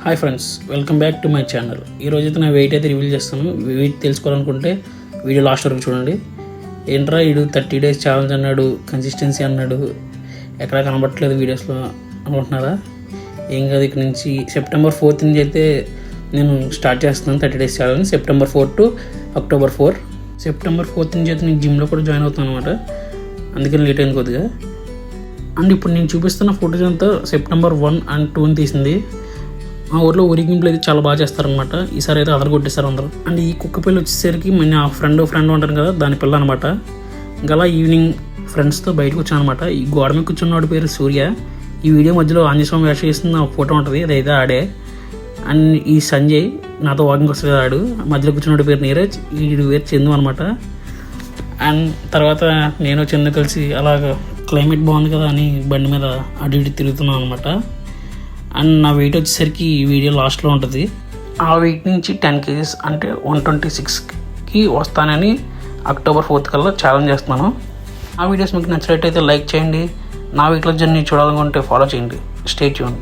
Hi friends, welcome back to my channel. ఈరోజు అయితే నా వెయిట్ అయితే రివీల్ చేస్తాను. వెయిట్ తెలుసుకోవాలనుకుంటే వీడియో లాస్ట్ వరకు చూడండి. ఏంట్రా ఇడు 30 days ఛాలెంజ్ అన్నాడు, కన్సిస్టెన్సీ అన్నాడు, ఎక్కడా కనబట్టలేదు వీడియోస్లో అనుకుంటున్నారా? ఏం కాదు, ఇక్కడ నుంచి September 4th నుంచి అయితే నేను స్టార్ట్ చేస్తున్నాను 30 days challenge. September 4 to October 4. September 4th నుంచి అయితే నేను జిమ్లో కూడా జాయిన్ అవుతాను అనమాట. అందుకని లేట్ అయింది కొద్దిగా. అండ్ ఇప్పుడు నేను చూపిస్తున్న ఫోటోస్ అంతా September 1 and 2 తీసింది. మా ఊర్లో ఊరిగింపులు అయితే చాలా బాగా చేస్తారనమాట. ఈసారి అయితే అదర కొట్టేస్తారు అందరూ. అండ్ ఈ కుక్క పిల్ల వచ్చేసరికి నా ఫ్రెండ్ ఉంటాను కదా, దాని పిల్ల అనమాట. ఇంకా ఈవినింగ్ ఫ్రెండ్స్తో బయటకు వచ్చాను అనమాట. ఈ గోడ మీద కూర్చున్నవాడి పేరు సూర్య. ఈ వీడియో మధ్యలో ఆంజనేయస్వామి వేషం వేస్తున్న ఫోటో ఉంటుంది, అదైతే ఆడే. అండ్ ఈ సంజయ్ నాతో వాకింగ్ వస్తుంది కదా, ఆడు మధ్యలో కూర్చున్నవాడి పేరు నీరజ్, ఈ పేరు చందు అనమాట. అండ్ తర్వాత నేను చందు కలిసి అలాగ క్లైమేట్ బాగుంది కదా అని బండి మీద అటు ఇటు తిరుగుతున్నాను అనమాట. అండ్ నా వెయిట్ వచ్చేసరికి ఈ వీడియో లాస్ట్లో ఉంటుంది. ఆ వెయిట్ నుంచి 10 kgs అంటే 126కి వస్తానని October 4th కల్లా ఛాలెంజ్ చేస్తున్నాను. ఆ వీడియోస్ మీకు నచ్చినట్టయితే లైక్ చేయండి. నా వెయిట్లో జర్నీ చూడాలనుకుంటే ఫాలో చేయండి. Stay tune.